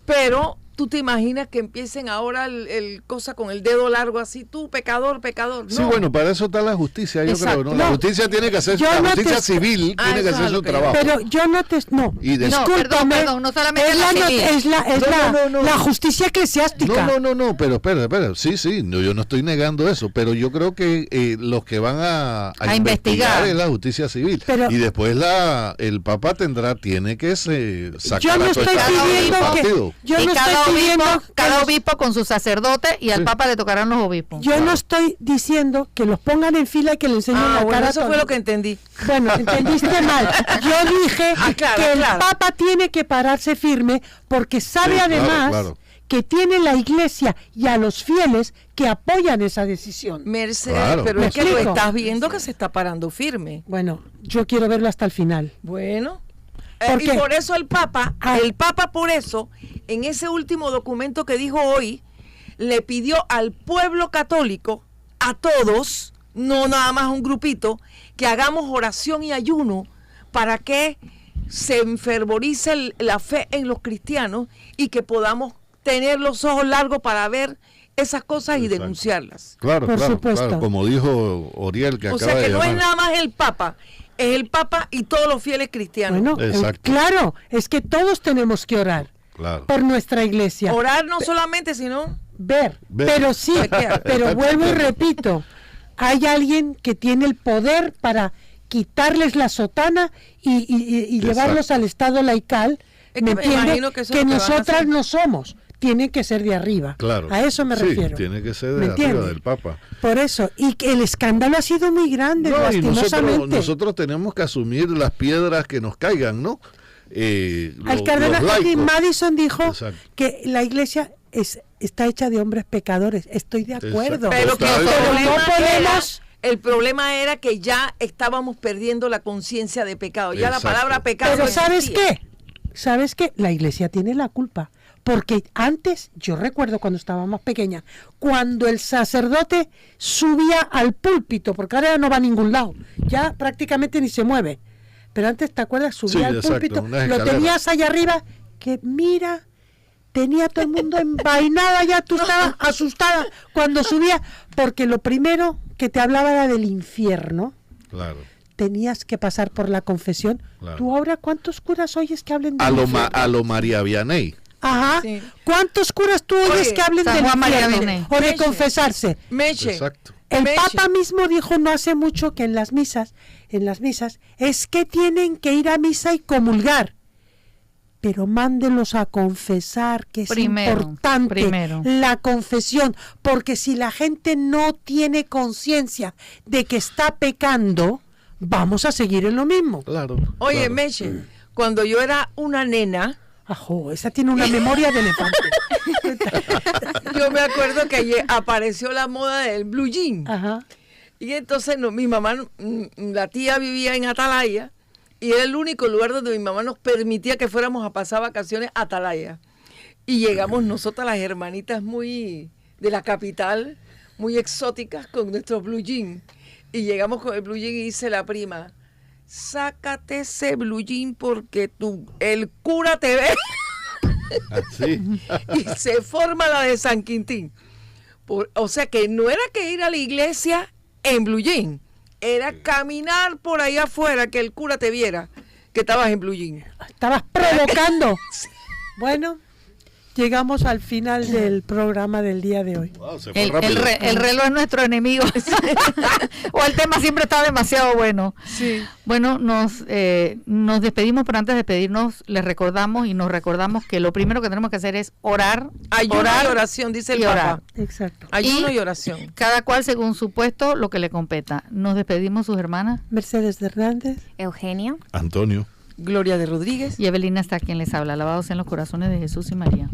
Pero tú te imaginas que empiecen ahora el cosa con el dedo largo así, tú pecador, no. Sí, bueno, para eso está la justicia, yo Exacto. creo, ¿no? La No, justicia tiene que hacer, yo la no justicia te- civil Ah, tiene que eso hacer es su lo que yo- trabajo. Pero yo no te... No, Y de- No, discúlpame, perdón, no solamente es la la, civil. la justicia eclesiástica. No, pero espera, sí, no, yo no estoy negando eso, pero yo creo que los que van a investigar es la justicia civil. Pero- y después el Papa tiene que sacar Yo no a estoy toda esta gente del pidiendo que... partido. Yo Y no estoy pidiendo... cada obispo con su sacerdote y al Sí. Papa le tocarán los obispos. Yo no estoy diciendo que los pongan en fila y que le enseñen la bueno, cara. eso a fue todos. lo que entendí. Bueno, entendiste mal. Yo dije Aclara, que el aclara. Papa tiene que pararse firme porque sabe Sí, claro, además claro. que tiene la Iglesia y a los fieles que apoyan esa decisión. Mercedes, Claro. pero ¿Me es que lo explico? estás viendo que se está parando firme. Bueno, yo quiero verlo hasta el final. Bueno. ¿Por Y qué? por eso el Papa por eso, en ese último documento que dijo hoy, le pidió al pueblo católico, a todos, no nada más a un grupito, que hagamos oración y ayuno para que se enfervorice la fe en los cristianos y que podamos tener los ojos largos para ver esas cosas y Exacto. denunciarlas. Claro, Por claro, supuesto. claro, como dijo Oriel que O acaba sea que de no es llamar. nada más el Papa, es el Papa y todos los fieles cristianos. Bueno, Exacto. claro, es que todos tenemos que orar Claro. por nuestra Iglesia. Orar no solamente, sino... Ver, Ver. pero sí, pero vuelvo y repito, hay alguien que tiene el poder para quitarles la sotana y Exacto. llevarlos al estado laical, Es ¿me que me entiende? imagino que eso es Que lo que van a nosotras hacer. no somos, tienen que ser de arriba. Claro. A eso me Sí, refiero. tiene que ser ¿Me de arriba entiende? del Papa. Por eso, y que el escándalo ha sido muy grande, No, y lastimosamente. nosotros tenemos que asumir las piedras que nos caigan, ¿no? Al cardenal los laicos. Madison dijo Exacto. que la Iglesia está hecha de hombres pecadores. Estoy de acuerdo. Pero que Total. el Pero problema, no podemos... el problema era que ya estábamos perdiendo la conciencia de pecado. Ya Exacto. la palabra pecado Pero no ¿sabes existía. qué? ¿Sabes qué? La Iglesia tiene la culpa. Porque antes, yo recuerdo cuando estaba más pequeña, cuando el sacerdote subía al púlpito, porque ahora ya no va a ningún lado, ya prácticamente ni se mueve. Pero antes, ¿te acuerdas? Subía Sí, al exacto, púlpito, unas lo escaleras. tenías allá arriba, que mira, tenía todo el mundo envainada, ya tú estabas asustada cuando subía, porque lo primero que te hablaba era del infierno. Claro. Tenías que pasar por la confesión. Claro. ¿Tú ahora cuántos curas oyes que hablen del A infierno? lo María Vianney. Ajá. Sí. ¿Cuántos curas tú oyes Oye, que hablen San del Juan María infierno Vianney. o de Meche. confesarse? Meche. Exacto. El Meche. Papa mismo dijo no hace mucho que en las misas, es que tienen que ir a misa y comulgar. Pero mándenlos a confesar, que es importante primero. la confesión, porque si la gente no tiene conciencia de que está pecando, vamos a seguir en lo mismo. Claro. Oye, claro. Meche, cuando yo era una nena, Ajo, esa tiene una memoria de elefante. yo me acuerdo que apareció la moda del blue jean. Ajá. Y entonces mi mamá, la tía vivía en Atalaya, y era el único lugar donde mi mamá nos permitía que fuéramos a pasar vacaciones a Atalaya. Y llegamos nosotras, las hermanitas muy de la capital, muy exóticas, con nuestros blue jean. Y llegamos con el blue jean y dice la prima, sácate ese blue jean porque el cura te ve. Así. Y se forma la de San Quintín. O sea que no era que ir a la iglesia en blue jean, era caminar por ahí afuera que el cura te viera que estabas en blue jean. Estabas provocando. Bueno, llegamos al final del programa del día de hoy. Wow, se fue El rápido. reloj es nuestro enemigo. O el tema siempre está demasiado bueno. Sí. Bueno, nos despedimos, pero antes de despedirnos les recordamos y nos recordamos que lo primero que tenemos que hacer es orar. Ayuno orar y oración, dice el y Papa. orar. Exacto. Ayuno Y- y oración. Cada cual según su puesto, lo que le competa. Nos despedimos sus hermanas Mercedes de Hernández. Eugenia. Antonio. Gloria de Rodríguez. y Evelina está quien les habla. Alabados sean los corazones de Jesús y María.